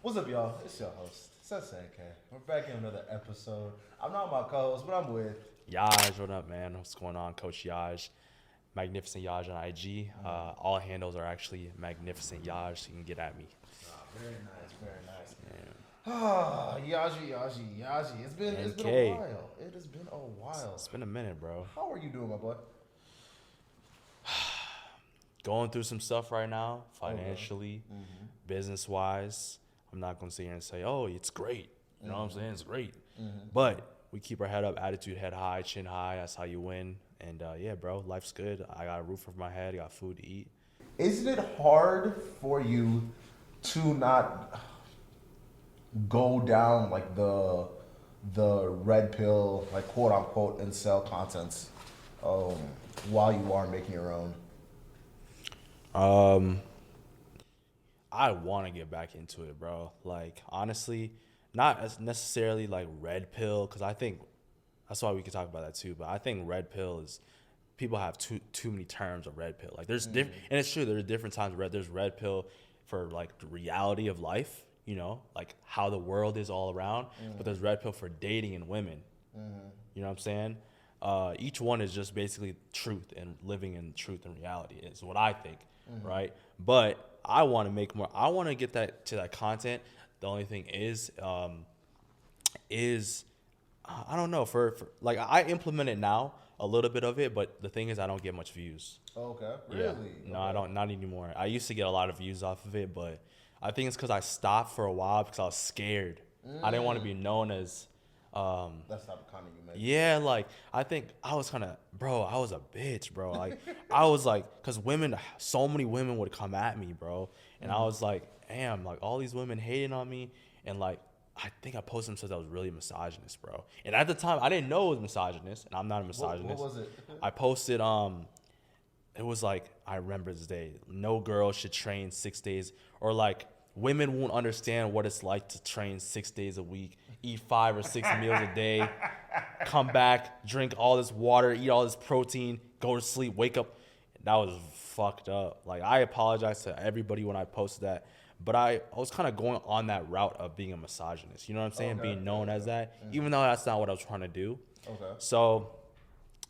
What's up, y'all? It's your host, Sensei. We're back in another episode. I'm not my co-host, but I'm with Yaj, what up, man? What's going on, Coach Yaj? Magnificent Yaj on IG. All handles are actually Magnificent Yaj, so you can get at me. very nice, very nice. Ah, Iyaji. It's been a while. It has been a while. It's been a minute, bro. How are you doing, my boy? Going through some stuff right now, financially, business-wise. I'm not going to sit here and say, oh, it's great. You know what I'm saying? It's great. But we keep our head up, attitude head high, chin high. That's how you win. And, yeah, bro, life's good. I got a roof over my head. I got food to eat. Isn't it hard for you to not go down like the red pill, like quote unquote incel contents, while you are making your own? I want to get back into it, bro. Like, honestly, not as necessarily like red pill, because I think that's why we could talk about that too. But I think red pill is, people have too many terms of red pill. Like, there's and it's true, there's different times of red. There's red pill for like the reality of life, you know, like how the world is all around. But there's red pill for dating and women. You know what I'm saying? Each one is just basically truth and living in truth and reality is what I think, right? But I want to make more. I want to get that to that content. The only thing is I don't know, for like, I implement it now, a little bit of it, but the thing is I don't get much views. Okay, really? Yeah. No, I don't, not anymore. I used to get a lot of views off of it, but I think it's because I stopped for a while because I was scared. I didn't want to be known as That's not the content you make. yeah, like, I think I was kind of, bro, I was a bitch, bro. Like, I was like, because so many women would come at me, bro. And I was like, damn, like, all these women hating on me. And, like, I think I posted some stuff that was really misogynist, bro. And at the time, I didn't know it was misogynist, and I'm not a misogynist. What was it? I posted, it was like, I remember this day, no girl should train 6 days, or like, women won't understand what it's like to train 6 days a week, eat 5 or 6 meals a day, come back, drink all this water, eat all this protein, go to sleep, wake up. That was fucked up. Like, I apologize to everybody when I posted that, but I was kind of going on that route of being a misogynist. You know what I'm saying? Okay. Being known as that, even though that's not what I was trying to do. Okay. So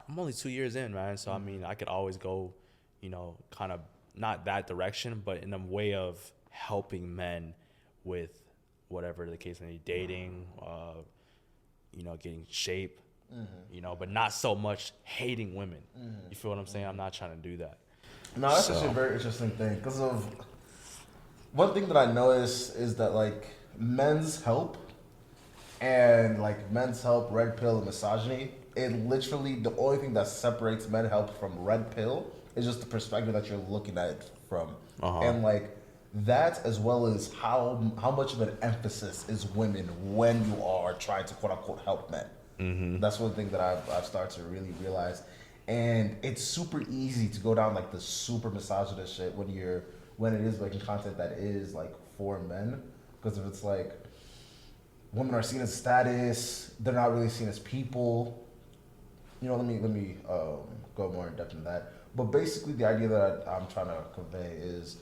I'm only 2 years in, man. So, I mean, I could always go, you know, kind of not that direction, but in a way of helping men with whatever the case may be, dating, you know, getting shape, you know, but not so much hating women. You feel what I'm saying? I'm not trying to do that. No, that's actually a very interesting thing, because of one thing that I notice is that like men's help and like men's help, red pill, and misogyny, it literally, the only thing that separates men help from red pill is just the perspective that you're looking at it from. And like that, as well as how much of an emphasis is women when you are trying to quote unquote help men. That's one thing that I've started to really realize. And it's super easy to go down like the super misogynist shit when it is making content that is like for men, because if it's like women are seen as status, they're not really seen as people. You know, let me go more in depth in that. But basically, the idea that I'm trying to convey is,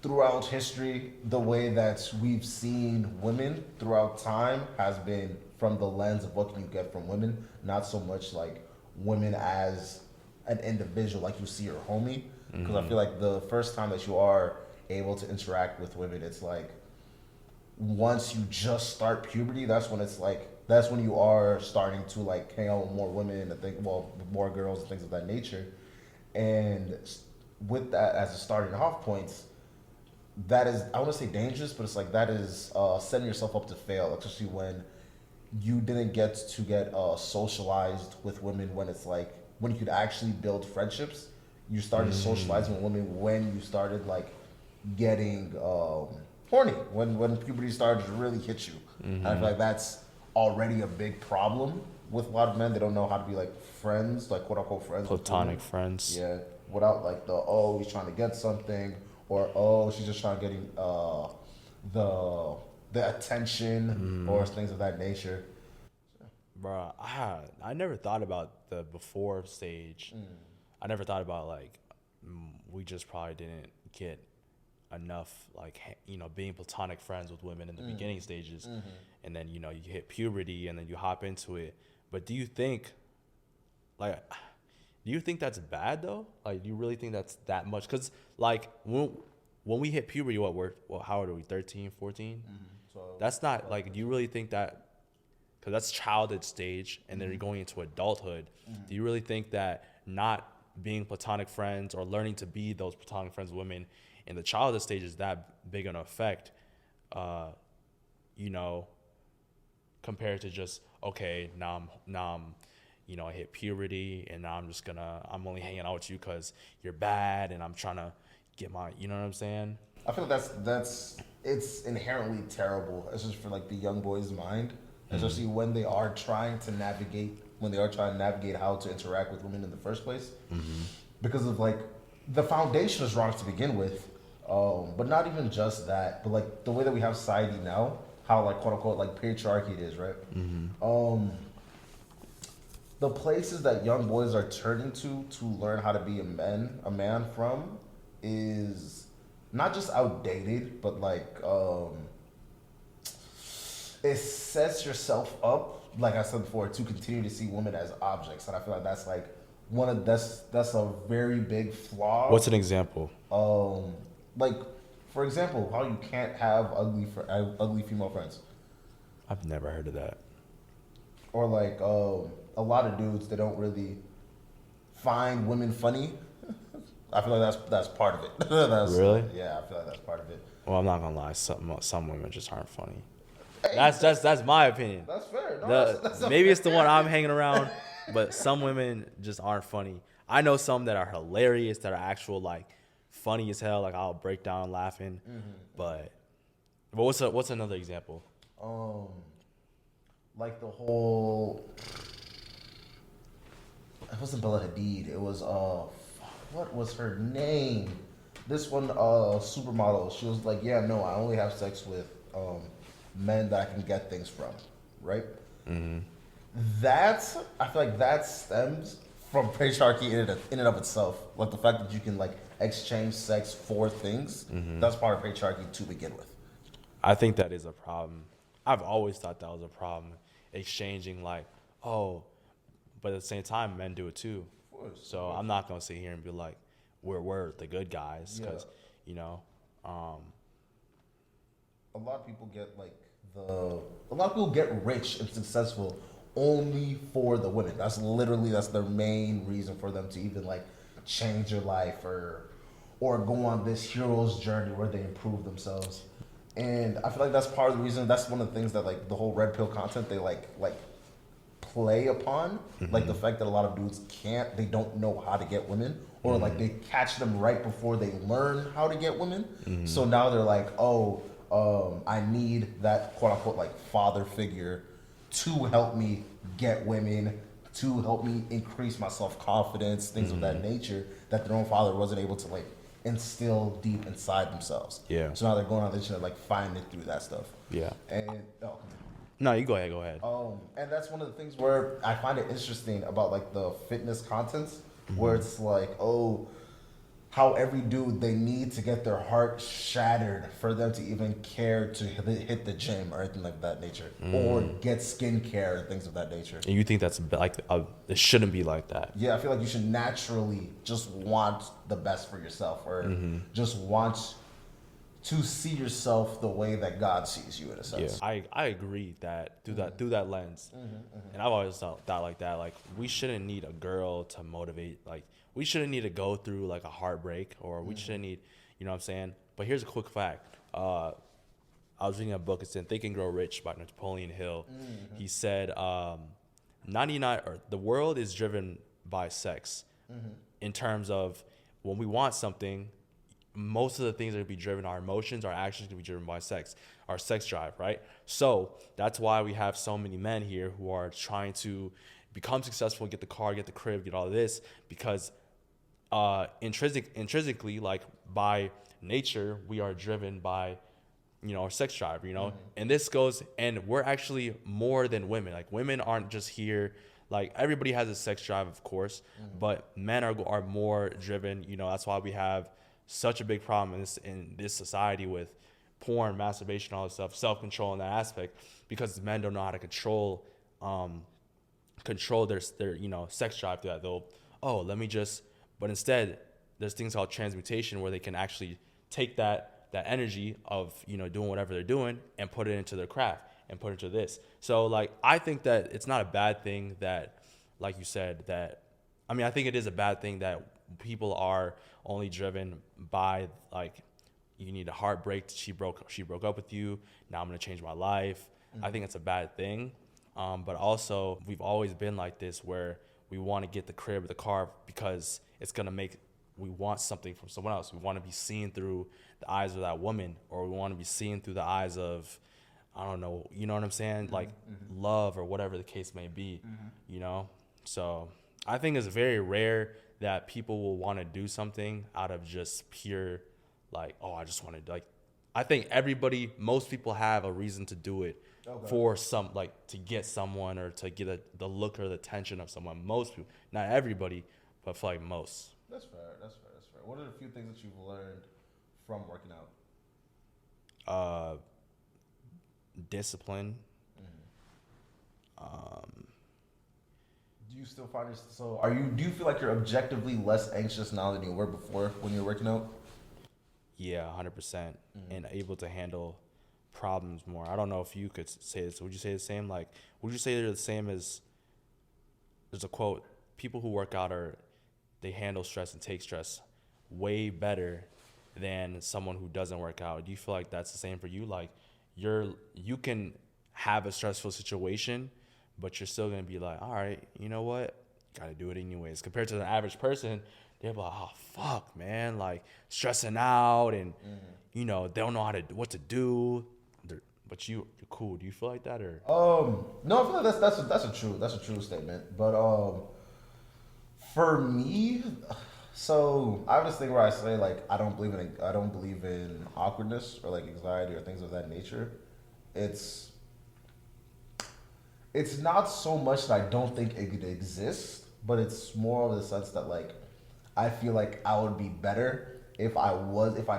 throughout history, the way that we've seen women throughout time has been from the lens of what can you get from women, not so much like women as an individual, like you see your homie. Because I feel like the first time that you are able to interact with women, it's like once you just start puberty, that's when you are starting to like hang out with more women and more girls and things of that nature. And with that as a starting off points, that is, I want to say dangerous, but it's like that is setting yourself up to fail, especially when you didn't get socialized with women when it's like, when you could actually build friendships. You started socializing with women when you started like getting horny, when puberty started to really hit you. And I feel like that's already a big problem with a lot of men. They don't know how to be like friends, like quote unquote friends. Platonic friends. Yeah, without like he's trying to get something, or she's just trying to get the attention, or things of that nature. Bro, I never thought about the before stage. I never thought about like we just probably didn't get enough like being platonic friends with women in the beginning stages, and then you hit puberty and then you hop into it. But do you think that's bad though? Like, do you really think that's that much? Because like when we hit puberty, how old are we? 13, 14? So That's not like, do you really think that, because that's childhood stage and then you're going into adulthood, do you really think that not being platonic friends or learning to be those platonic friends with women in the childhood stage is that big an effect, compared to just, okay, now I'm I hit puberty and now I'm only hanging out with you because you're bad and I'm trying to get my, you know what I'm saying? I feel that's it's inherently terrible. It's just for like the young boy's mind, especially when they are trying to navigate how to interact with women in the first place, because of like the foundation is wrong to begin with. But not even just that, but like the way that we have society now, how like quote unquote like patriarchy it is, right? The places that young boys are turning to learn how to be a man from is not just outdated, but like it sets yourself up, like I said before, to continue to see women as objects, and I feel like that's like that's a very big flaw. What's an example? Like for example, how you can't have ugly female friends, I've never heard of that. or like a lot of dudes, they don't really find women funny. I feel like that's part of it. Really? Yeah, I feel like that's part of it. Well, I'm not gonna lie. Some women just aren't funny. Hey, that's my opinion. That's fair. No, that's maybe it's the one I'm hanging around, but some women just aren't funny. I know some that are hilarious, that are actual like funny as hell. Like I'll break down laughing. But what's another example? Like the whole. It wasn't Bella Hadid. It was what was her name? This one supermodel. She was like, yeah, no, I only have sex with men that I can get things from, right? That's, I feel like that stems from patriarchy in and of itself. Like the fact that you can like exchange sex for things. That's part of patriarchy to begin with. I think that is a problem. I've always thought that was a problem. Exchanging like, oh, but at the same time, men do it too. Of course. So I'm not gonna sit here and be like, we're the good guys, because a lot of people get get rich and successful only for the women. That's their main reason for them to even like change their life or go on this hero's journey where they improve themselves. And I feel like that's part of the reason. That's one of the things that like the whole red pill content they like play upon, like the fact that a lot of dudes they don't know how to get women, or like they catch them right before they learn how to get women. So now they're like, I need that quote unquote like father figure to help me get women, to help me increase my self-confidence, things of that nature that their own father wasn't able to like instill deep inside themselves. Yeah. So now they're going on the internet like finding it through that stuff. Yeah. And no, you go ahead. and that's one of the things where I find it interesting about like the fitness contents, where it's like, how every dude, they need to get their heart shattered for them to even care to hit the gym or anything like that nature, or get skincare and things of that nature. And you think that's like it shouldn't be like that? Yeah, I feel like you should naturally just want the best for yourself, or just want to see yourself the way that God sees you in a sense. Yeah, I agree that through that lens, and I've always thought like that. Like we shouldn't need a girl to motivate. Like we shouldn't need to go through like a heartbreak, or we shouldn't need, you know what I'm saying? But here's a quick fact. I was reading a book. It's in Think and Grow Rich by Napoleon Hill. He said, 99 or the world is driven by sex, in terms of when we want something. Most of the things that will be driven, our emotions, our actions can be driven by sex, our sex drive, right? So that's why we have so many men here who are trying to become successful, get the car, get the crib, get all of this, because intrinsically, like by nature, we are driven by, our sex drive, and this goes, and we're actually more than women. Like women aren't just here. Like everybody has a sex drive, of course, but men are more driven. That's why we have such a big problem in this society with porn, masturbation, all this stuff, self-control in that aspect, because men don't know how to control their sex drive through that. Let me just, but instead there's things called transmutation where they can actually take that energy of doing whatever they're doing and put it into their craft and put it into this. So like I think that it's not a bad thing that, like you said, I think it is a bad thing that people are only driven by like, you need a heartbreak. She broke up with you. Now I'm gonna change my life. I think it's a bad thing. But also we've always been like this where we want to get the crib or the car because it's gonna we want something from someone else. We want to be seen through the eyes of that woman, or we want to be seen through the eyes of, I don't know, you know what I'm saying? Like love or whatever the case may be, So I think it's very rare that people will want to do something out of just pure, like, oh, I just want to, like, I think most people have a reason to do it for to get someone or to get the look or the attention of someone. Most people, not everybody, but for like most. That's fair. What are the few things that you've learned from working out? Discipline. Do you still find do you feel like you're objectively less anxious now than you were before when you were working out? Yeah, 100%, and able to handle problems more. I don't know if you could say this. Would you say the same? Like, would you say they're the same as? There's a quote: "People who work out they handle stress and take stress way better than someone who doesn't work out." Do you feel like that's the same for you? Like, you can have a stressful situation, but you're still gonna be like, all right, you know what? Gotta do it anyways. Compared to the average person, they're like, oh fuck, man, like stressing out and they don't know what to do. But you're cool. Do you feel like that or? No, I feel like that's a true statement. But for me, so I have this thing where I say like I don't believe in awkwardness or like anxiety or things of that nature. It's not so much that I don't think it exists, but it's more of the sense that like I feel like I would be better if I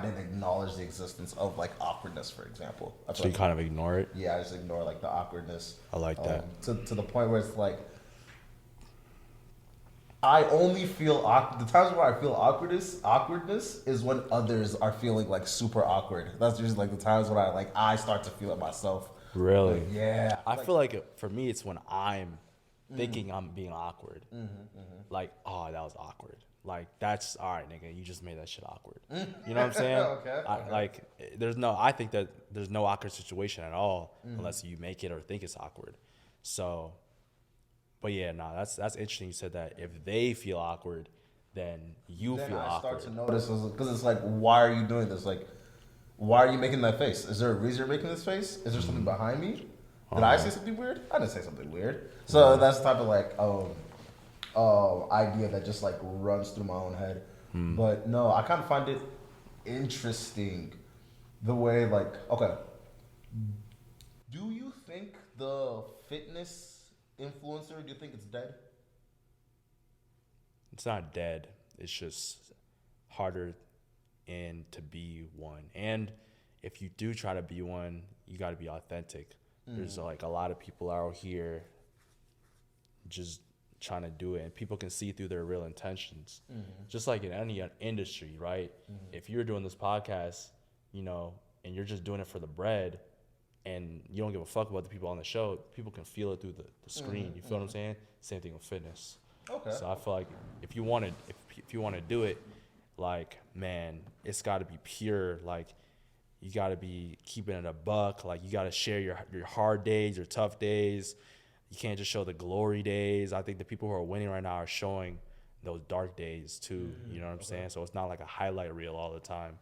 didn't acknowledge the existence of like awkwardness, for example. So you kind of ignore it? Yeah, I just ignore like the awkwardness. I like that. To the point where it's like I only feel the times where I feel awkwardness is when others are feeling like super awkward. That's usually like the times when I start to feel it myself. Really? Like, yeah. I feel like for me it's when I'm thinking I'm being awkward. Like, oh, that was awkward. Like, that's all right, nigga. You just made that shit awkward. You know what I'm saying? Okay. I think that there's no awkward situation at all unless you make it or think it's awkward. So, but yeah, no, that's interesting. You said that if they feel awkward, then feel awkward. I start to notice because it's like, why are you doing this? Like, why are you making that face? Is there a reason you're making this face? Is there something behind me? Did I say something weird? I didn't say something weird. So that's the type of like idea that just like runs through my own head. But no, I kind of find it interesting the way like, okay, do you think the fitness influencer, do you think it's dead? It's not dead. It's just harder to be one. And if you do try to be one, you got to be authentic. There's like a lot of people out here just trying to do it, and people can see through their real intentions. Just like in any industry, right? If you're doing this podcast, and you're just doing it for the bread, and you don't give a fuck about the people on the show, people can feel it through the screen. You feel what I'm saying? Same thing with fitness. Okay. So I feel like if you want to do it, like, man, it's got to be pure. Like, you got to be keeping it a buck. Like, you got to share your hard days, your tough days. You can't just show the glory days. I think the people who are winning right now are showing those dark days too. You know what I'm saying? So it's not like a highlight reel all the time.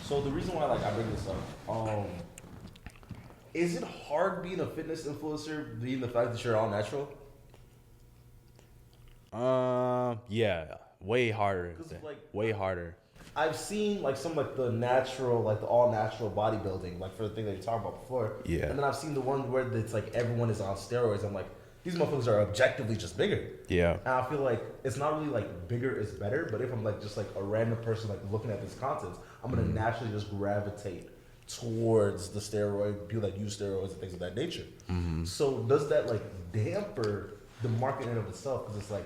So the reason why I bring this up, is it hard being a fitness influencer, being the fact that you're all natural? Yeah, way harder. Way harder. I've seen like some like the natural, like the all natural bodybuilding, like for the thing that you talked about before. Yeah. And then I've seen the one where it's like everyone is on steroids. I'm like, these motherfuckers are objectively just bigger. Yeah. And I feel like it's not really like bigger is better, but if I'm like just like a random person like looking at this content, I'm gonna naturally just gravitate towards the steroid, people that use steroids and things of that nature. So does that like damper the market in of itself? Because it's like,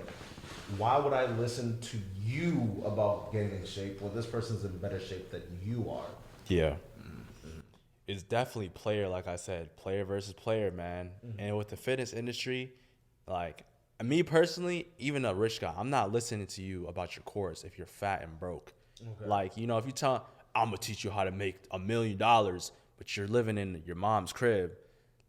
why would I listen to you about getting in shape when this person's in better shape than you are? Yeah. It's definitely player, like I said, player versus player, man. And with the fitness industry, like me personally, even a rich guy, I'm not listening to you about your course if you're fat and broke. Okay. Like, you know, if you tell, I'm gonna teach you how to make $1 million, but you're living in your mom's crib,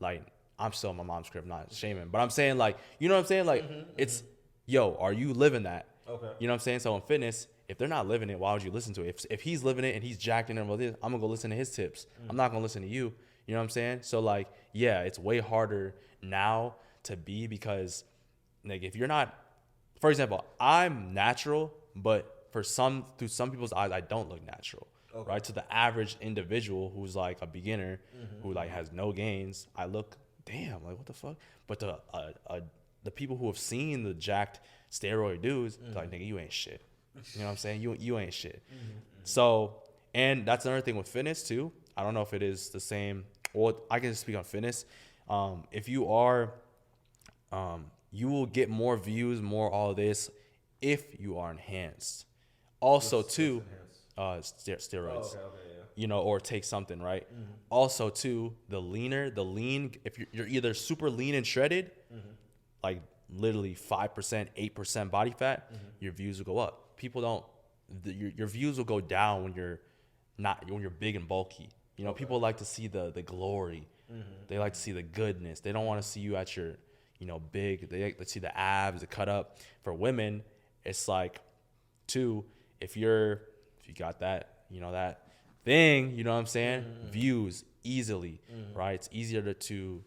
like I'm still in my mom's crib, not shaming, but I'm saying like, you know what I'm saying? Like it's, yo, are you living that? Okay. You know what I'm saying? So in fitness, if they're not living it, why would you listen to it? If he's living it and he's jacked in about this, I'm gonna go listen to his tips. I'm not gonna listen to you. You know what I'm saying? So like, yeah, it's way harder now to be because like if you're not, for example, I'm natural, but through some people's eyes, I don't look natural. Okay. Right? To the average individual who's like a beginner who like has no gains, I look, damn, like what the fuck? But the people who have seen the jacked steroid dudes, like nigga, you ain't shit. You know what I'm saying? You ain't shit. So, and that's another thing with fitness too. I don't know if it is the same. Well, I can just speak on fitness. If you are, you will get more views, more all this, if you are enhanced. Also, too, steroids. Oh, okay, yeah. You know, or take something, right? Also, too, the lean. If you're either super lean and shredded, like literally 5%, 8% body fat, your views will go up. People don't. Your views will go down when you're big and bulky. You know, people like to see the glory. They like to see the goodness. They don't want to see you at your, you know, big. They like to see the abs, the cut up. For women, it's like, too, if you got that, you know, that thing, you know what I'm saying? Views easily, right? It's easier to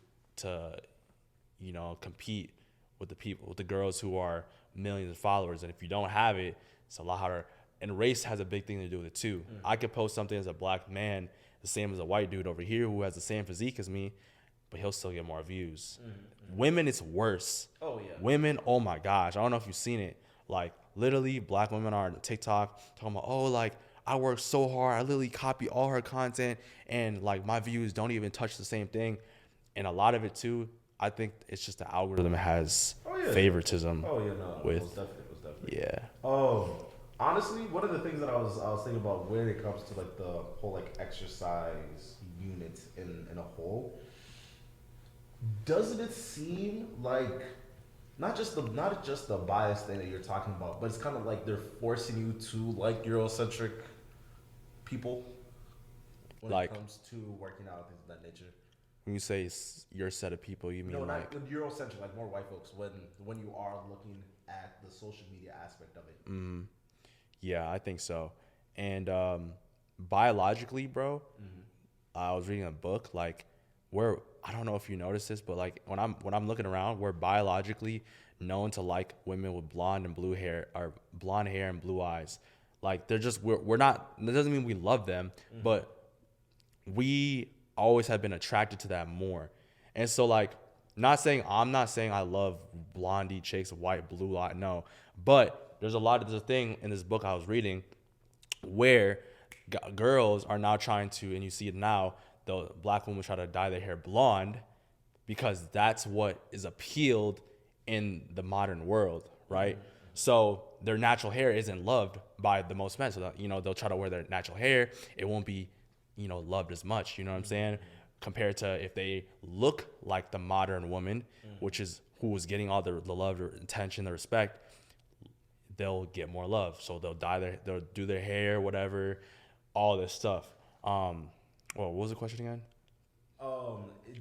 you know, compete with the girls who are millions of followers. And if you don't have it, it's a lot harder. And race has a big thing to do with it too. I could post something as a black man, the same as a white dude over here who has the same physique as me, but he'll still get more views. Women, it's worse. Oh yeah. Women, oh my gosh, I don't know if you've seen it. Like literally, black women are on TikTok talking about, oh, like I work so hard, I literally copy all her content, and like my views don't even touch the same thing. And a lot of it too, I think it's just the algorithm has favoritism. Oh yeah, no, with it was definitely. Yeah. Oh, honestly, one of the things that I was thinking about when it comes to like the whole like exercise unit in a whole, doesn't it seem like not just the bias thing that you're talking about, but it's kind of like they're forcing you to like Eurocentric people when it comes to working out and things of that nature. When you say your set of people, you mean no, like not Eurocentric, like more white folks. When you are looking at the social media aspect of it. Yeah, I think so. And biologically, bro, I was reading a book like where I don't know if you noticed this, but like when I'm looking around, we're biologically known to like women with blonde and blue hair or blonde hair and blue eyes. Like they're just we're not. That doesn't mean we love them, but we always have been attracted to that more. And so like I'm not saying I love blondie chicks, white, blue eye, no. But there's a thing in this book I was reading where girls are now trying to, and you see it now, the black women try to dye their hair blonde because that's what is appealed in the modern world, right? So their natural hair isn't loved by the most men. So that, you know, they'll try to wear their natural hair. It won't be, you know, loved as much, you know what I'm saying? Compared to if they look like the modern woman, which is who was getting all the love, the attention, the respect, they'll get more love. So they'll do their hair, whatever, all this stuff. Well, what was the question again?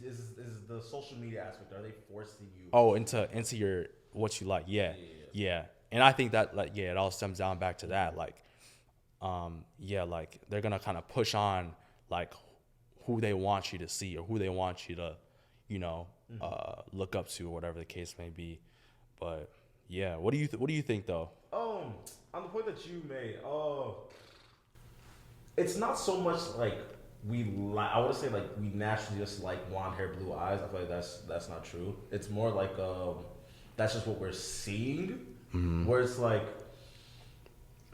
Is the social media aspect, are they forcing you? Oh, into your what you like? Yeah. And I think that like it all stems down back to that. Like, like they're gonna kind of push on like who they want you to see or who they want you to, you know, look up to or whatever the case may be. But yeah, what do you think though? On the point that you made, it's not so much like I would say like we naturally just like blonde hair, blue eyes. I feel like that's not true. It's more like that's just what we're seeing. Where it's like,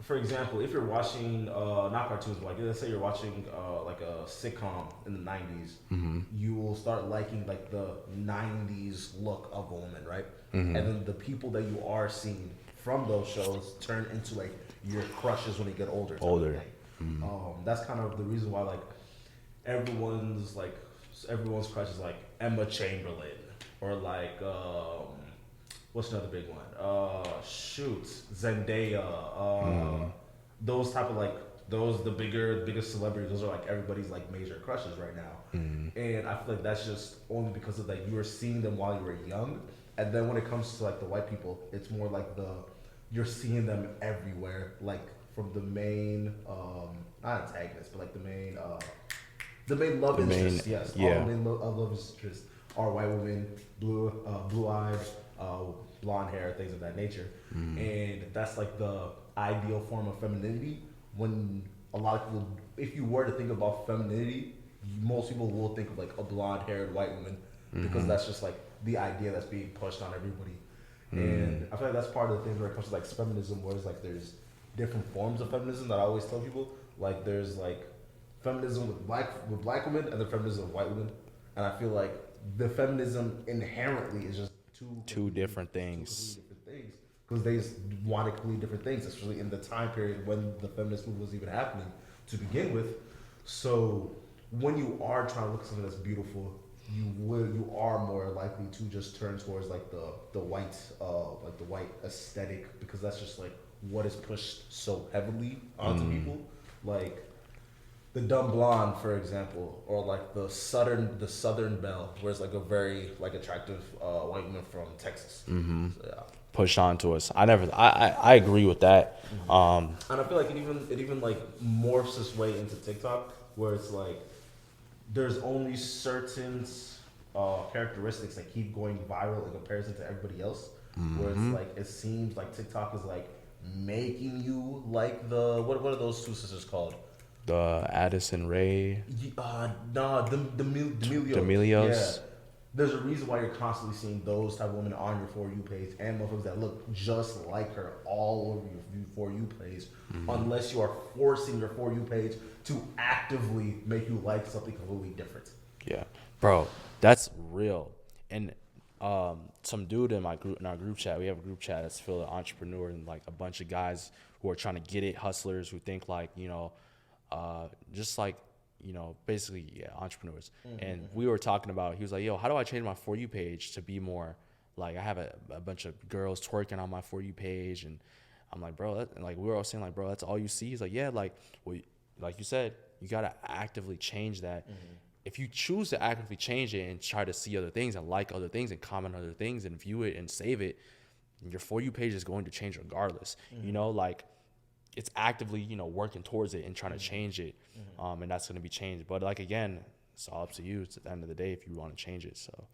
for example, if you're watching not cartoons, but like let's say you're watching like a sitcom in the '90s, you will start liking like the '90s look of a woman, right? And then the people that you are seeing from those shows turn into like your crushes when you get older. That's kind of the reason why like everyone's crush is like Emma Chamberlain or like what's another big one? Zendaya. Those type of like the biggest celebrities. Those are like everybody's like major crushes right now. And I feel like that's just only because of that you were seeing them while you were young, and then when it comes to like the white people, it's more like you're seeing them everywhere, like from the main not antagonist, but like the main love interest. Yes, all the main love interest are white women, blue eyes, blonde hair, things of that nature. And that's like the ideal form of femininity. When a lot of people, if you were to think about femininity, most people will think of like a blonde haired white woman, because that's just like the idea that's being pushed on everybody. And I feel like that's part of the things where it comes to like feminism, where it's like there's different forms of feminism that I always tell people. Like there's like feminism with black women and the feminism of white women. And I feel like the feminism inherently is just two different things. Because they just wanted completely different things, especially in the time period when the feminist movement was even happening to begin with. So when you are trying to look at something that's beautiful, you are more likely to just turn towards like the white aesthetic, because that's just like what is pushed so heavily onto people. Like the dumb blonde, for example, or like the southern belle, where it's like a very like attractive white woman from Texas. So, yeah. Pushed onto us. I agree with that. And I feel like it even like morphs its way into TikTok, where it's like there's only certain characteristics that keep going viral in comparison to everybody else. Where it's like it seems like TikTok is like making you like the what are those two sisters called? The Addison Rae. D'Amelios. Yeah. There's a reason why you're constantly seeing those type of women on your For You page and motherfuckers that look just like her all over your For You page, unless you are forcing your For You page to actively make you like something completely different. Yeah, bro, that's real. And some dude in our group chat, we have a group chat that's filled with entrepreneurs and like a bunch of guys who are trying to get it, hustlers who think like, just like, basically, entrepreneurs. And we were talking about, he was like, yo, how do I change my For You page to be more like, I have a bunch of girls twerking on my For You page. And I'm like, bro, we were all saying like, bro, that's all you see? He's like, yeah, like you said, you got to actively change that. If you choose to actively change it and try to see other things and like other things and comment other things and view it and save it, your For You page is going to change regardless. Like, it's actively, working towards it and trying to change it. And that's going to be changed. But like, again, it's all up to you. It's at the end of the day if you want to change it. So.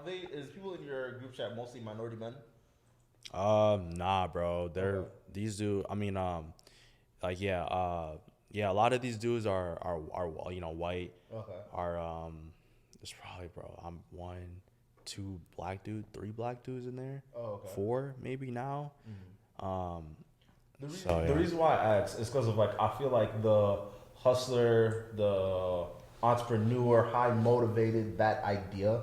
Is people in your group chat mostly minority men? Nah, bro. These dudes, I mean, a lot of these dudes are white. Okay. There's probably, bro, I'm 1, 2 black dudes, 3 black dudes in there. Oh, okay. 4 maybe now. The reason why I ask is because of like I feel like the hustler, the entrepreneur, high motivated, that idea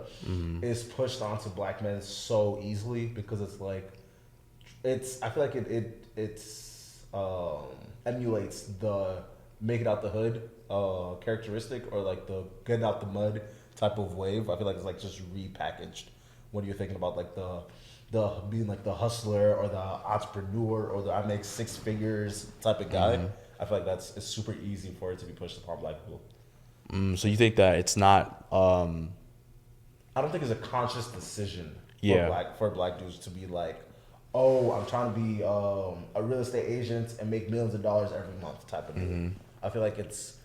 is pushed onto black men so easily, because it's like I feel like it emulates the make it out the hood characteristic, or like the get out the mud type of wave. I feel like it's like just repackaged when you're thinking about like the being like the hustler or the entrepreneur or the I make 6 figures type of guy. I feel like it's super easy for it to be pushed upon black people. So you think that it's not? I don't think it's a conscious decision for black dudes to be like, oh, I'm trying to be a real estate agent and make millions of dollars every month type of thing. I feel like it's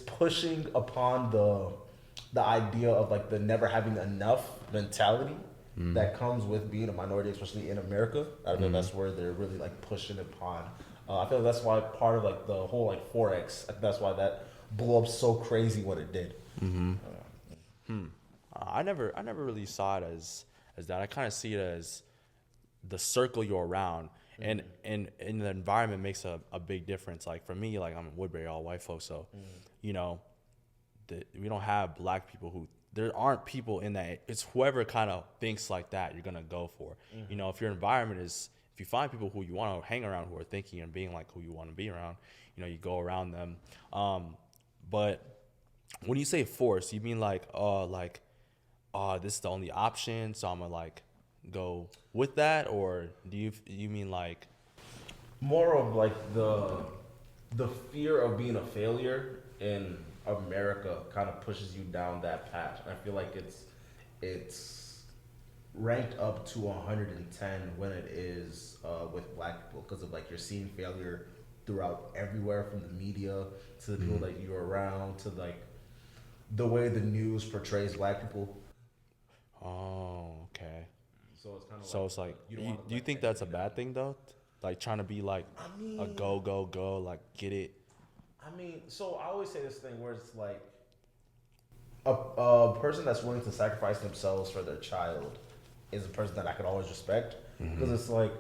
pushing upon the idea of like the never having enough mentality that comes with being a minority, especially in America. I think that's where they're really like pushing upon I feel like that's why part of like the whole like forex. That's why that blew up so crazy when it did. I never really saw it as that. I kind of see it as the circle you're around, and the environment makes a big difference. Like for me, like I'm in Woodbury, all white folks, so you know, we don't have black people who. There aren't people in that. It's whoever kind of thinks like that you're gonna go for. You know, if your environment is, if you find people who you want to hang around who are thinking and being like who you want to be around, you know, you go around them. But when you say force, you mean like this is the only option, so I'm gonna like go with that, or do you mean like More of like the fear of being a failure in America kind of pushes you down that path. I feel like it's ranked up to 110 when it is with black people because of like you're seeing failure throughout everywhere from the media to the people that you're around to like the way the news portrays black people. oh, okay. So it's kind of So like it's like, you do don't you, wanna do you let think that's a anything bad thing though? Like trying to be like I a mean, go, like get it. so I always say this thing where it's like a person that's willing to sacrifice themselves for their child is a person that I could always respect because it's like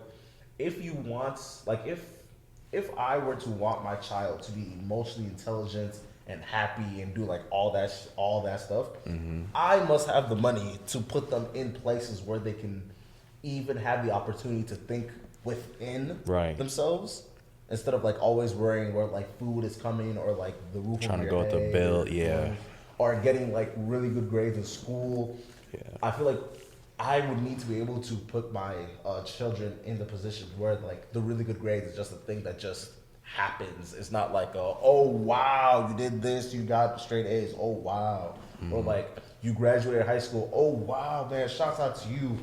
if you want like if I were to want my child to be emotionally intelligent and happy and do like all that stuff, I must have the money to put them in places where they can even have the opportunity to think within Right. themselves instead of like always worrying where like food is coming or like the roof Trying over to your go with the head bill, or yeah. or getting like really good grades in school. Yeah. I feel like I would need to be able to put my children in the position where like the really good grades is just a thing that just happens. It's not like oh wow you did this, you got straight A's, oh wow, or like you graduated high school, oh wow man, shouts out to you.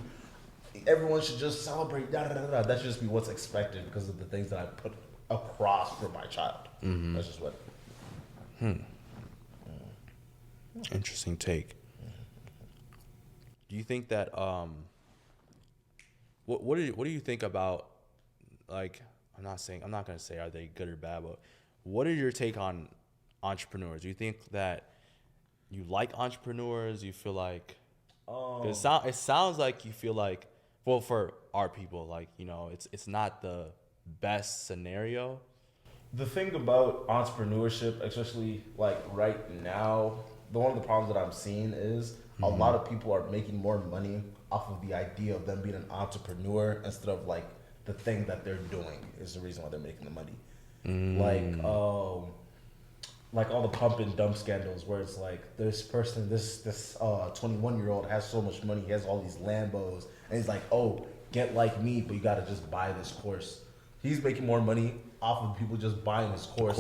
Everyone should just celebrate. Da, da, da, da. That should just be what's expected because of the things that I put across for my child. That's just what. Interesting take. Do you think that what do you think about like I'm not gonna say are they good or bad, but what are your take on entrepreneurs? Do you think that you like entrepreneurs? You feel like 'cause it sounds like you feel like well for our people like you know it's not the best scenario. The thing about entrepreneurship, especially like right now, one of the problems that I'm seeing is a lot of people are making more money off of the idea of them being an entrepreneur instead of like the thing that they're doing is the reason why they're making the money. Like all the pump and dump scandals where it's like this person, this 21-year-old has so much money, he has all these Lambos, and he's like, oh, get like me, but you gotta just buy this course. He's making more money off of people just buying his course.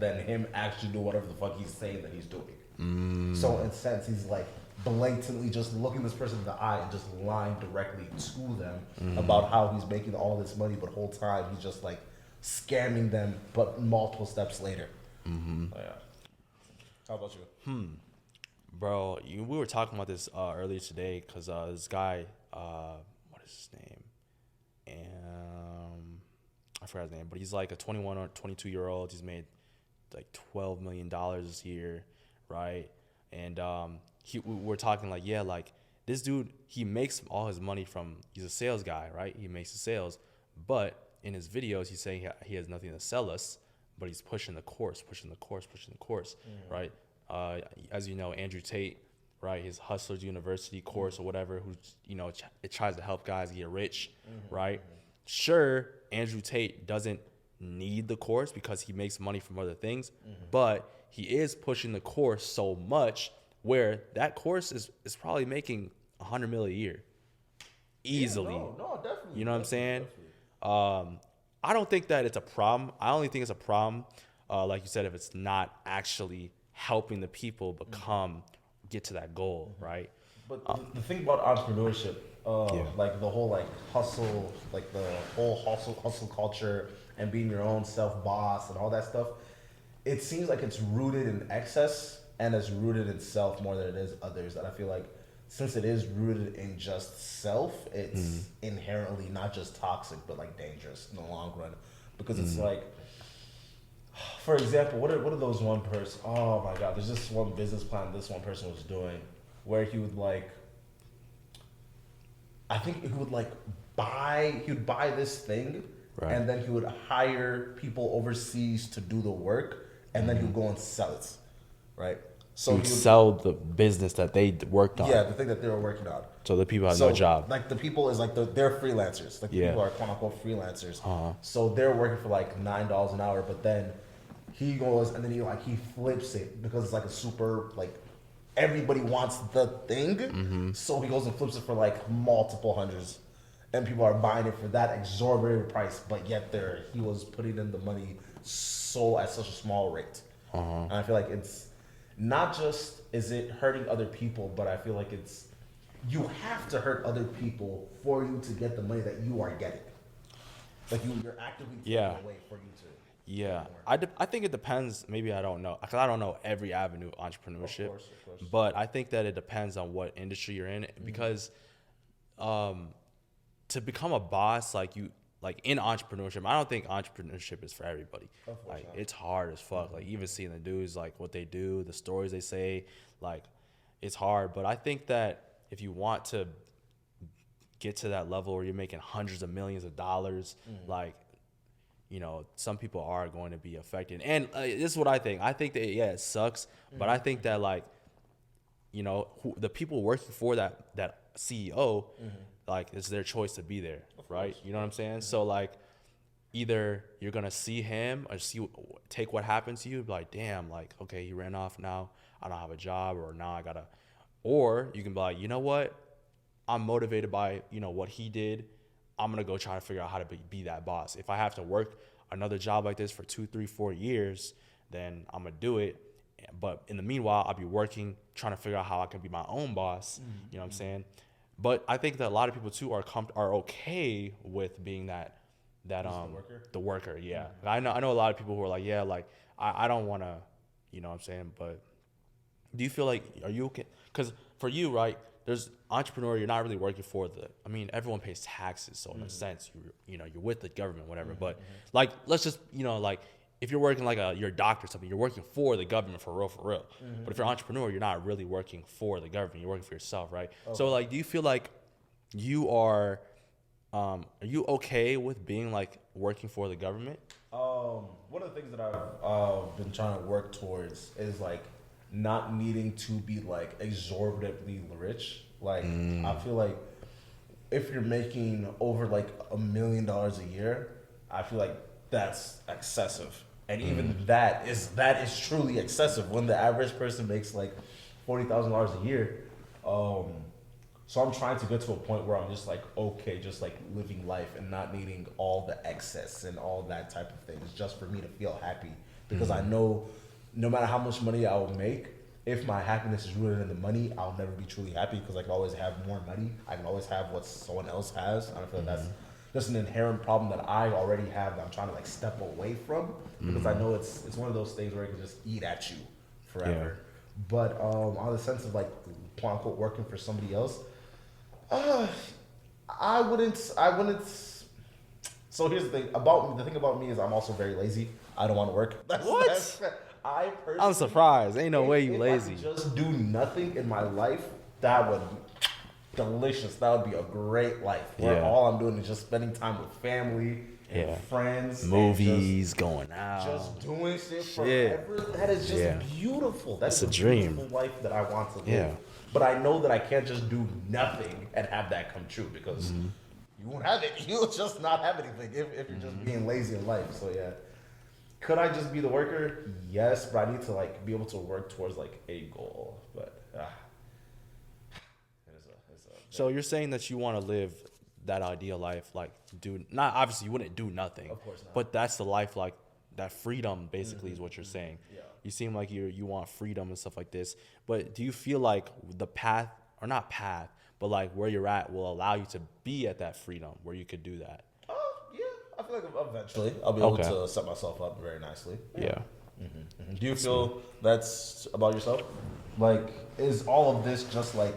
Than him actually doing whatever the fuck he's saying that he's doing. So in a sense, he's like blatantly just looking this person in the eye and just lying directly to them about how he's making all this money, but whole time he's just like scamming them, but multiple steps later. Yeah. How about you? Bro, we were talking about this earlier today because this guy, what is his name? I forgot his name, but he's like a 21 or 22-year-old. He's made like $12 million this year, right? And we were talking like, yeah, like this dude, he makes all his money from, he's a sales guy, right? He makes the sales, but in his videos, he's saying he has nothing to sell us, but he's pushing the course, right? As you know, Andrew Tate, right? His Hustlers University course or whatever, who it tries to help guys get rich, right? Sure, Andrew Tate doesn't need the course because he makes money from other things, but he is pushing the course so much where that course is probably making $100 million a year, easily. Yeah, no, definitely. You know what I'm saying? Definitely. I don't think that it's a problem. I only think it's a problem, like you said, if it's not actually helping the people get to that goal, right? But the thing about entrepreneurship, like the whole like hustle, like the whole hustle culture and being your own self boss and all that stuff, it seems like it's rooted in excess and it's rooted in self more than it is others. And I feel like since it is rooted in just self, it's inherently not just toxic but like dangerous in the long run. because it's like, for example, what are those one person? Oh my God, there's this one business plan this one person was doing where he would like, I think he would like he would buy this thing, Right. and then he would hire people overseas to do the work, and then he would go and sell it, right? So You he would sell the business that they worked on. yeah, the thing that they were working on. So the people have So no job. like the people is like they're freelancers. Like the Yeah. people are quote unquote freelancers. Uh-huh. So they're working for like $9 an hour, but then he goes and then he flips it because it's like a super like everybody wants the thing. Mm-hmm. So he goes and flips it for like multiple hundreds, and people are buying it for that exorbitant price. But yet he was putting in the money at such a small rate. Uh-huh. And I feel like it's not just is it hurting other people, but I feel like you have to hurt other people for you to get the money that you are getting. Like you're actively taking Yeah. away for you to. Yeah, I think it depends. Maybe I don't know, because I don't know every avenue of entrepreneurship. Of course. But I think that it depends on what industry you're in, because to become a boss, like in entrepreneurship, I don't think entrepreneurship is for everybody. Like not. it's hard as fuck. Like even seeing the dudes, like what they do, the stories they say, like it's hard. But I think that if you want to get to that level where you're making hundreds of millions of dollars, like, you know, some people are going to be affected. And this is what I think. I think that, yeah, it sucks. But I think that, like, you know, the people working for that CEO, like, it's their choice to be there, right? You know what I'm saying? So, like, either you're going to see him or take what happens to you, be like, damn, like, okay, he ran off, now I don't have a job, or now I got to, or you can be like, you know what? I'm motivated by, you know, what he did. I'm going to go try to figure out how to be that boss. If I have to work another job like this for 2, 3, 4 years, then I'm going to do it. But in the meanwhile, I'll be working, trying to figure out how I can be my own boss. You know what I'm saying? But I think that a lot of people too are okay with being the worker. Yeah. I know a lot of people who are like, yeah, like I don't want to, you know what I'm saying? But do you feel like, are you okay? Because for you, right, there's entrepreneur, you're not really working for everyone pays taxes. So in a sense, you're with the government, whatever. But like, let's just, like if you're working like you're a doctor or something, you're working for the government for real. But if you're an entrepreneur, you're not really working for the government. You're working for yourself, right? Okay. So like, do you feel like you are you okay with being like working for the government? One of the things that I've been trying to work towards is like not needing to be like exorbitantly rich. Like I feel like if you're making over like $1 million a year, I feel like that's excessive. And even that is truly excessive when the average person makes like $40,000 a year. So I'm trying to get to a point where I'm just like, okay, just like living life and not needing all the excess and all that type of things just for me to feel happy. Because I know no matter how much money I will make, if my happiness is rooted in the money, I'll never be truly happy because I can always have more money. I can always have what someone else has. I feel like that's just an inherent problem that I already have that I'm trying to like step away from because I know it's one of those things where it can just eat at you forever. Yeah. But on the sense of like quote unquote working for somebody else, I wouldn't. So here's the thing about me. The thing about me is I'm also very lazy. I don't want to work. I'm surprised. Ain't no way you lazy. If I could just do nothing in my life, that would be delicious. That would be a great life. Where all I'm doing is just spending time with family and friends, movies, going out, just doing shit forever. That is just beautiful. That's a dream. Beautiful life that I want to live. But I know that I can't just do nothing and have that come true because you won't have it. You'll just not have anything if you're just being lazy in life. So yeah. Could I just be the worker? Yes, but I need to like be able to work towards like a goal. But so you're saying that you want to live that ideal life, like not obviously you wouldn't do nothing, of course not. But that's the life, like that freedom basically is what you're saying. Yeah. You seem like you want freedom and stuff like this. But do you feel like the path, or not path, but like where you're at will allow you to be at that freedom where you could do that? I feel like eventually I'll be able to set myself up very nicely. Yeah. Do you feel that's about yourself? Like, is all of this just like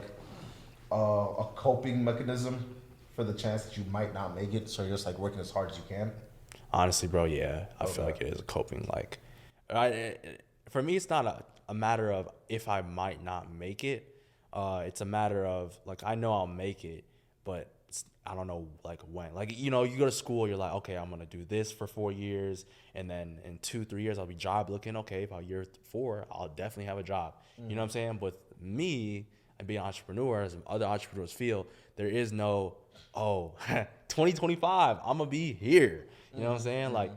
a coping mechanism for the chance that you might not make it? So you're just like working as hard as you can? Honestly, bro, yeah, I feel Okay. like it is a coping. Like, for me, it's not a matter of if I might not make it. It's a matter of like I know I'll make it, but I don't know like when. Like you know, you go to school, you're like, okay, I'm gonna do this for 4 years, and then in 2 3 years I'll be job looking. Okay, by year 4, I'll definitely have a job. You know what I'm saying? But me and being an entrepreneur, as other entrepreneurs feel, there is no, oh, 2025, I'm gonna be here. You know what I'm saying? Like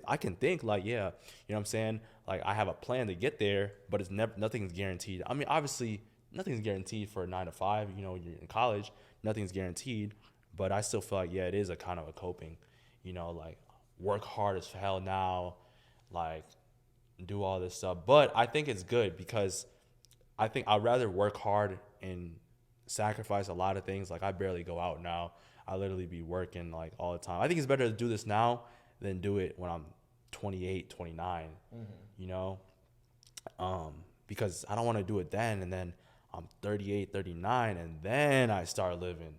I can think like, yeah, you know what I'm saying? Like I have a plan to get there, but it's never, nothing's guaranteed. I mean, obviously nothing's guaranteed for a 9 to 5, you know, you're in college, nothing's guaranteed, but I still feel like, yeah, it is a kind of a coping, you know, like work hard as hell now, like do all this stuff. But I think it's good because I think I'd rather work hard and sacrifice a lot of things. Like I barely go out now. I literally be working like all the time. I think it's better to do this now than do it when I'm 28, 29, you know? Because I don't want to do it then and then I'm 38, 39 and then I start living.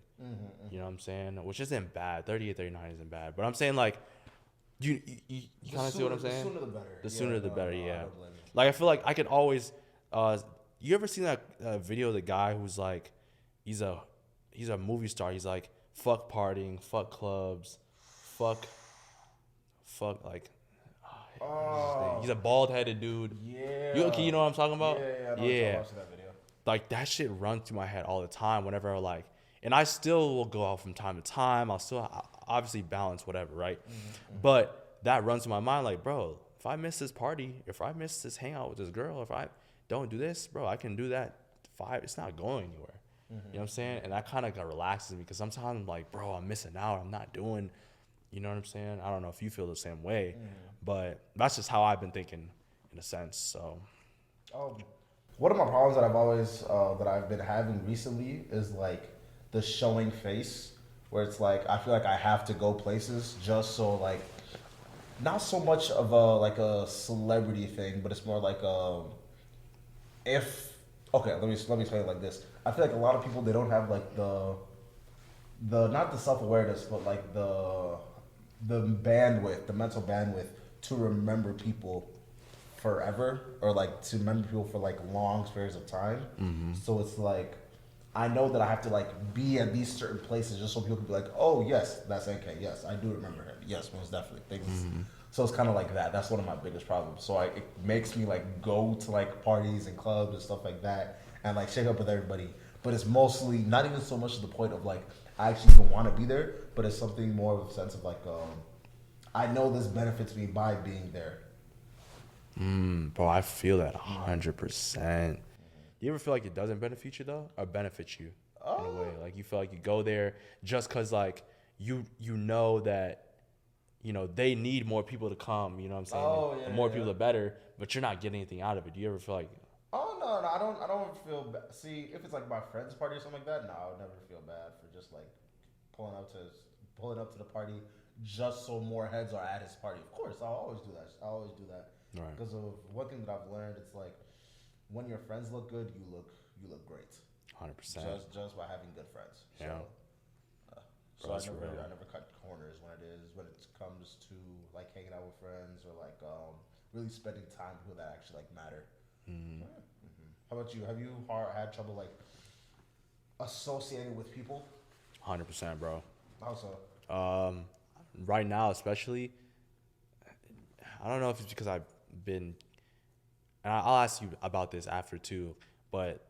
You know what I'm saying? Which isn't bad. 38, 39 isn't bad. But I'm saying like you kind of see what I'm saying? The sooner the better. The sooner the better, I yeah. don't blame you. Like I feel like I could always you ever seen that video of the guy who's like he's a movie star. He's like fuck partying, fuck clubs, fuck like he's a bald-headed dude. Yeah. You know what I'm talking about? Yeah. I watched that video. Like that shit runs through my head all the time whenever like, and I still will go out from time to time. I'll still obviously balance whatever, right? But that runs through my mind like, bro, if I miss this party, if I miss this hangout with this girl, if I don't do this, bro, I can do that 5. It's not going anywhere. You know what I'm saying? And that kind of relaxes me because sometimes I'm like, bro, I'm missing out. I'm not doing, you know what I'm saying? I don't know if you feel the same way, but that's just how I've been thinking in a sense. So, One of my problems that I've always that I've been having recently is like the showing face, where it's like I feel like I have to go places just so like not so much of a like a celebrity thing, but it's more like if okay, let me explain it like this. I feel like a lot of people they don't have like the not the self-awareness, but like the bandwidth, the mental bandwidth to remember people forever or like to remember people for like long periods of time. So it's like I know that I have to like be at these certain places just so people can be like, oh yes, that's NK. Yes, I do remember him. Yes, most definitely. Things. So it's kind of like that. That's one of my biggest problems. So it makes me like go to like parties and clubs and stuff like that and like shake up with everybody. But it's mostly not even so much to the point of like I actually even want to be there, but it's something more of a sense of like I know this benefits me by being there. bro, I feel that 100%. Do you ever feel like it doesn't benefit you though, or benefit you in a way? Like you feel like you go there just cause like you know that you know they need more people to come. You know what I'm saying? The more people, the better. But you're not getting anything out of it. Do you ever feel like? Oh no, I don't feel bad. See, if it's like my friend's party or something like that, no, I would never feel bad for just like pulling up to the party just so more heads are at his party. Of course, I'll always do that. Right. Because of one thing that I've learned, it's like when your friends look good, you look great. 100%. Just by having good friends. Yeah. So Bro, I never cut corners when it comes to like hanging out with friends or like really spending time with people that actually like matter. How about you? Have you had trouble like associating with people? 100%, bro. How so? Right now, especially, I don't know if it's because I've been, and I'll ask you about this after too, but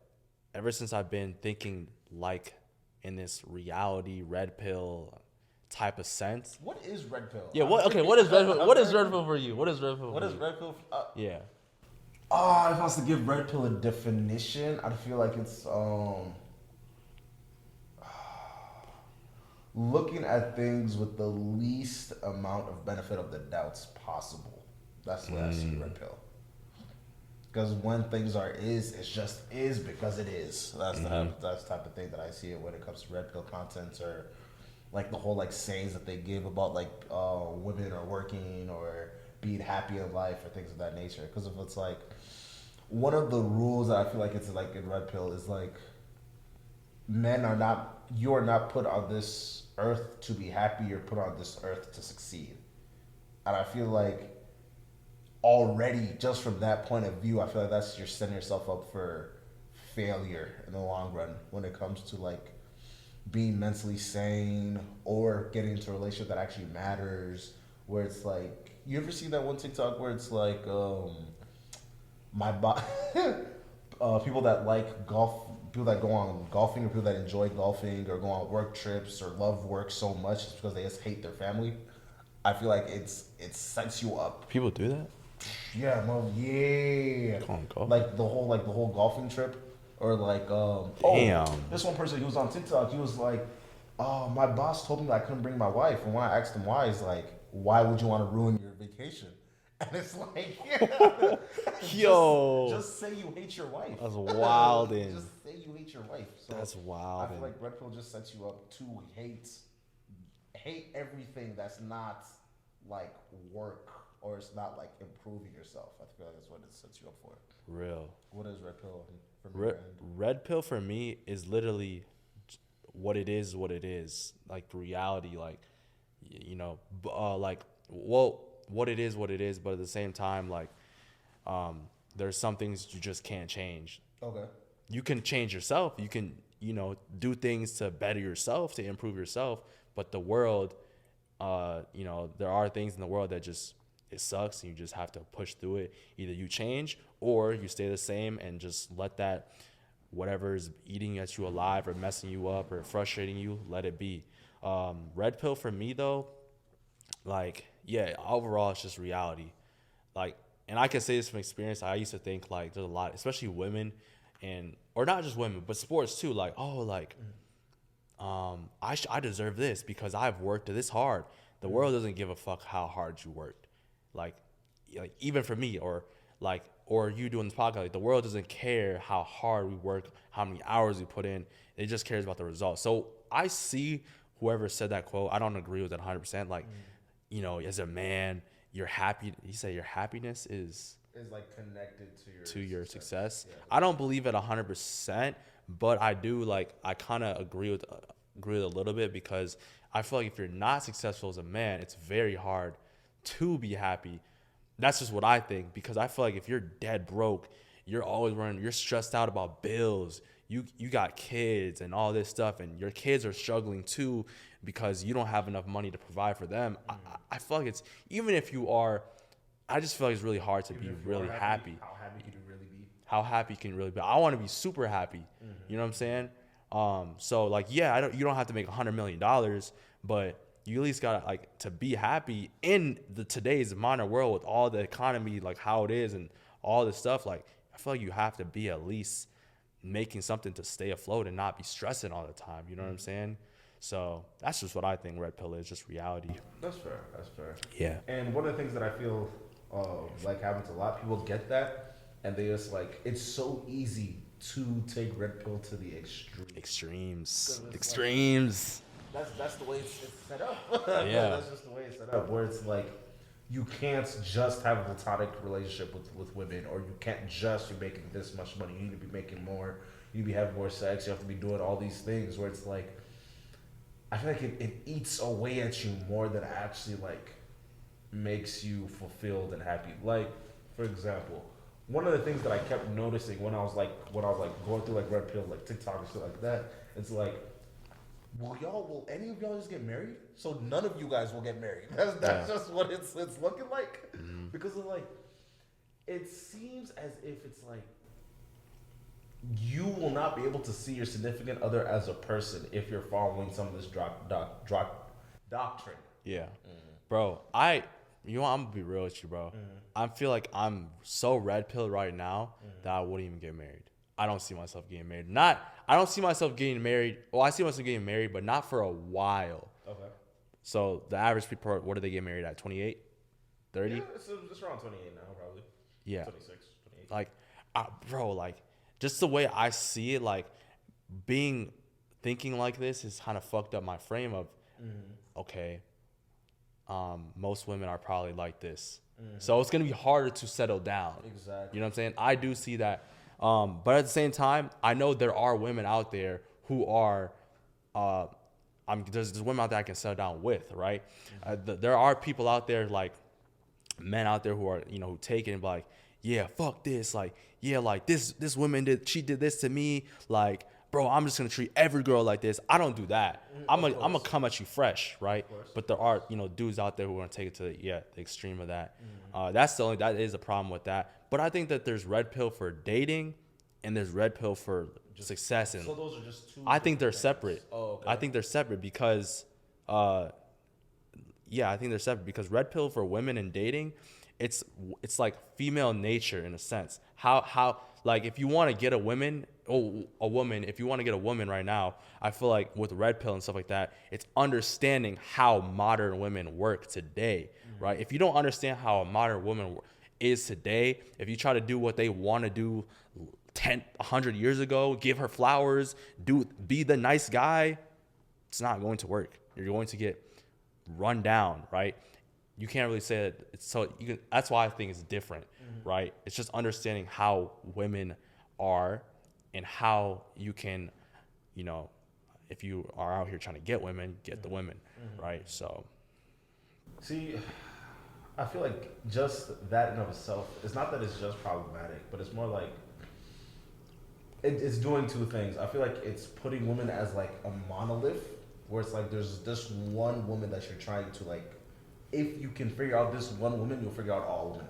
ever since I've been thinking like in this reality red pill type of sense. What is red pill? Yeah. What is red pill? What is red pill for you? What is red pill? What is red pill? Yeah. If I was to give red pill a definition, I'd feel like it's looking at things with the least amount of benefit of the doubts possible. That's the way I see red pill. Because when things it's just is because it is. That's the type of thing that I see it when it comes to red pill content or like the whole like sayings that they give about like women are working or being happy in life or things of that nature. Because if it's like one of the rules that I feel like it's like in red pill is like you are not put on this earth to be happy. You're put on this earth to succeed. And I feel like already just from that point of view, I feel like that's you're setting yourself up for failure in the long run when it comes to like being mentally sane or getting into a relationship that actually matters. Where it's like, you ever see that one TikTok where it's like, my people that like golf, people that go on golfing, or people that enjoy golfing, or go on work trips, or love work so much just because they just hate their family. I feel like it sets you up. People do that. Yeah, no, yeah. Go on, golf. Like the whole golfing trip, or like Damn. Oh, this one person, he was on TikTok. He was like, "Oh, my boss told me that I couldn't bring my wife." And when I asked him why, he's like, "Why would you want to ruin your vacation?" And it's like, yeah, Yo, just say you hate your wife. That's wildin'. Just say you hate your wife. So That's wild. I feel like red pill just sets you up to hate everything that's not like work, or it's not like improving yourself. I feel like that's what it sets you up for. Real. What is red pill for me? Red pill for me is literally what it is. What it is, like reality, like like what it is. But at the same time, like there's some things you just can't change. Okay. You can change yourself. You can do things to better yourself, to improve yourself. But the world, there are things in the world that just, it sucks, and you just have to push through it. Either you change or you stay the same and just let that whatever is eating at you alive or messing you up or frustrating you, let it be. Red pill for me though, like, yeah, overall it's just reality. Like, and I can say this from experience. I used to think like there's a lot, especially women, or not just women, but sports too. Like, oh, like, I deserve this because I've worked this hard. The world doesn't give a fuck how hard you worked. Like even for me, or you doing this podcast, like the world doesn't care how hard we work, how many hours we put in. It just cares about the results. So I see whoever said that quote. I don't agree with it 100%. Like, as a man, you're happy. You say your happiness is like connected to your success. Yeah. I don't believe it 100%, but I do, like, I kind of agree with a little bit, because I feel like if you're not successful as a man, it's very hard to be happy. That's just what I think, because I feel like if you're dead broke, you're always running, you're stressed out about bills, you got kids and all this stuff, and your kids are struggling too because you don't have enough money to provide for them. I feel like it's, even if you are, I just feel like it's really hard to be really happy. How happy can you really be? How happy can you really be? I want to be super happy. You know what I'm saying? So like, yeah, you don't have to make $100 million, but you at least gotta, like, to be happy in today's modern world with all the economy, like how it is and all this stuff. Like, I feel like you have to be at least making something to stay afloat and not be stressing all the time. You know what I'm saying? So that's just what I think red pill is, just reality. That's fair. That's fair. Yeah. And one of the things that I feel like happens a lot, people get that, and they just like, it's so easy to take red pill to the Extremes. That's the way it's set up. Yeah. That's just the way it's set up, where it's like, you can't just have a platonic relationship with women, or you can't just be making this much money. You need to be making more. You need to be having more sex. You have to be doing all these things, where it's like, I feel like it eats away at you more than it actually like makes you fulfilled and happy. Like, for example, one of the things that I kept noticing when I was going through like red pill, like TikTok and stuff like that, it's like, will any of y'all just get married? So none of you guys will get married. That's just what it's looking like. Because of like, it seems as if it's like, you will not be able to see your significant other as a person if you're following some of this doctrine. Yeah. Bro, I'm gonna be real with you, bro. I feel like I'm so red pilled right now that I wouldn't even get married. I don't see myself getting married. I don't see myself getting married. Well, I see myself getting married, but not for a while. Okay. So the average people, what do they get married at? 28? 30? Yeah, it's around 28 now, probably. Yeah. 26, 28. Like, bro, like, just the way I see it, like, thinking like this has kind of fucked up my frame of, okay, most women are probably like this. So it's going to be harder to settle down. Exactly. You know what I'm saying? I do see that. But at the same time, I know there are women out there who are, there's women out there I can settle down with, right? There are people out there, like, men out there who are, who take it and be like, yeah, fuck this, like, yeah, like this woman she did this to me, like, bro, I'm just gonna treat every girl like this. I don't do that. I'm gonna come at you fresh, right? But there are, dudes out there who want to take it to the extreme of that. That is a problem with that. But I think that there's red pill for dating, and there's red pill for success. And So those are just two. I think they're things. separate. Oh, okay. I think they're separate because, I think they're separate because red pill for women and dating, it's like female nature in a sense. How like if you want to get a woman, if you want to get a woman right now, I feel like with red pill and stuff like that, it's understanding how modern women work today, right? If you don't understand how a modern woman is today, if you try to do what they want to do 100 years ago, give her flowers, be the nice guy, it's not going to work. You're going to get run down, right? You can't really say that. That's why I think it's different, right? It's just understanding how women are and how you can, if you are out here trying to get women, get the women, right? So, see, I feel like just that in of itself, it's not that it's just problematic, but it's more like it's doing two things. I feel like it's putting women as like a monolith, where it's like there's this one woman that you're trying to like, if you can figure out this one woman, you'll figure out all women.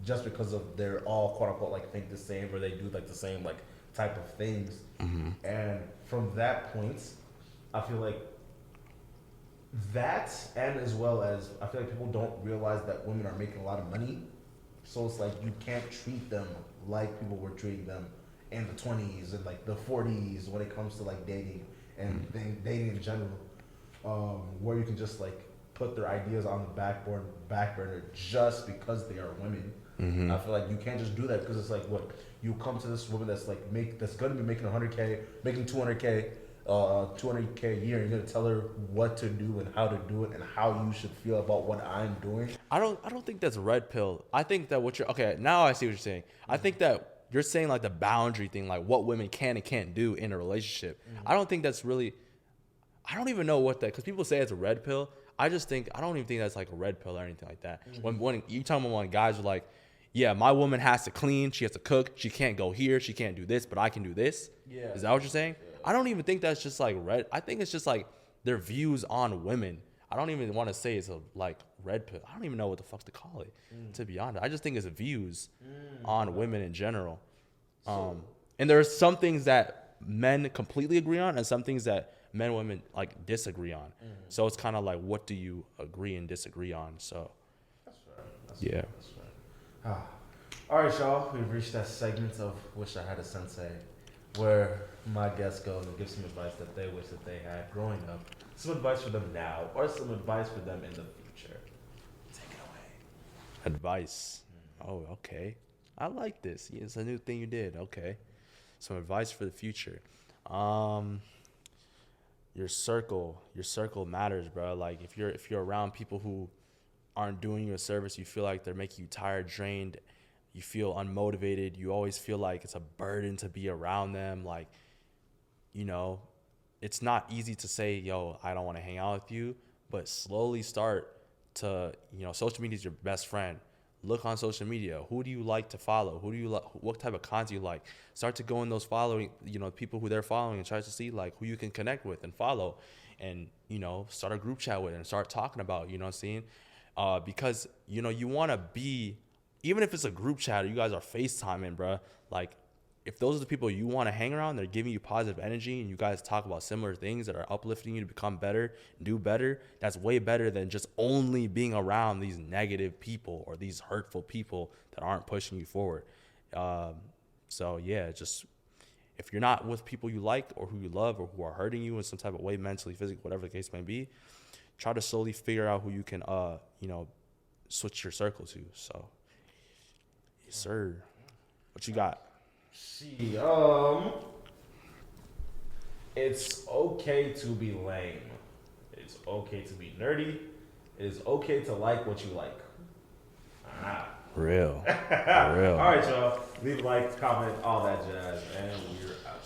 Just because of they're all quote unquote like think the same, or they do like the same like type of things. And from that point, I feel like that, and as well as I feel like people don't realize that women are making a lot of money. So it's like you can't treat them like people were treating them in the 20s and like the 40s when it comes to like dating and dating in general, where you can just like put their ideas on the back burner just because they are women. I feel like you can't just do that because it's like what you come to this woman that's like that's gonna be making 100K, making 200K a year, and you're gonna tell her what to do and how to do it and how you should feel about what I'm doing. I don't think that's red pill. I think that now I see what you're saying. I think that you're saying like the boundary thing, like what women can and can't do in a relationship. I don't think that's really, I don't even know what that, because people say it's a red pill. I don't even think that's like a red pill or anything like that. When you talking about when guys are like, yeah, my woman has to clean, she has to cook, she can't go here, she can't do this, but I can do this. Yeah. Is that what you're saying? Yeah. I don't even think that's just like red. I think it's just like their views on women. I don't even want to say it's a like red pill. I don't even know what the fuck to call it, to be honest. I just think it's views on women in general. And there's some things that men completely agree on and some things that men and women like disagree on. So it's kind of like, what do you agree and disagree on? So that's fair. That's fair. All right, y'all. We've reached that segment of Wish I Had a Sensei, where my guest goes and gives some advice that they wish that they had growing up. Some advice for them now, or some advice for them in the future. Take it away. Advice. Oh, okay. I like this. It's a new thing you did. Okay. Some advice for the future. Your circle matters, bro. Like if you're around people who aren't doing you a service, you feel like they're making you tired, drained, you feel unmotivated, you always feel like it's a burden to be around them. Like, it's not easy to say, yo, I don't want to hang out with you, but slowly start to, social media is your best friend. Look on social media. Who do you like to follow? What type of content you like? Start to go in those following, people who they're following and try to see like who you can connect with and follow and, start a group chat with and start talking about, what I'm saying? Because, you want to be, even if it's a group chat or you guys are FaceTiming, bro, like if those are the people you want to hang around, they're giving you positive energy and you guys talk about similar things that are uplifting you to become better, do better, that's way better than just only being around these negative people or these hurtful people that aren't pushing you forward. So yeah, just if you're not with people you like or who you love or who are hurting you in some type of way, mentally, physically, whatever the case may be, try to slowly figure out who you can, switch your circle to. So, yes, sir. What you got? It's okay to be lame. It's okay to be nerdy. It is okay to like what you like. Real. All right, y'all. Leave a like, comment, all that jazz, and we're out.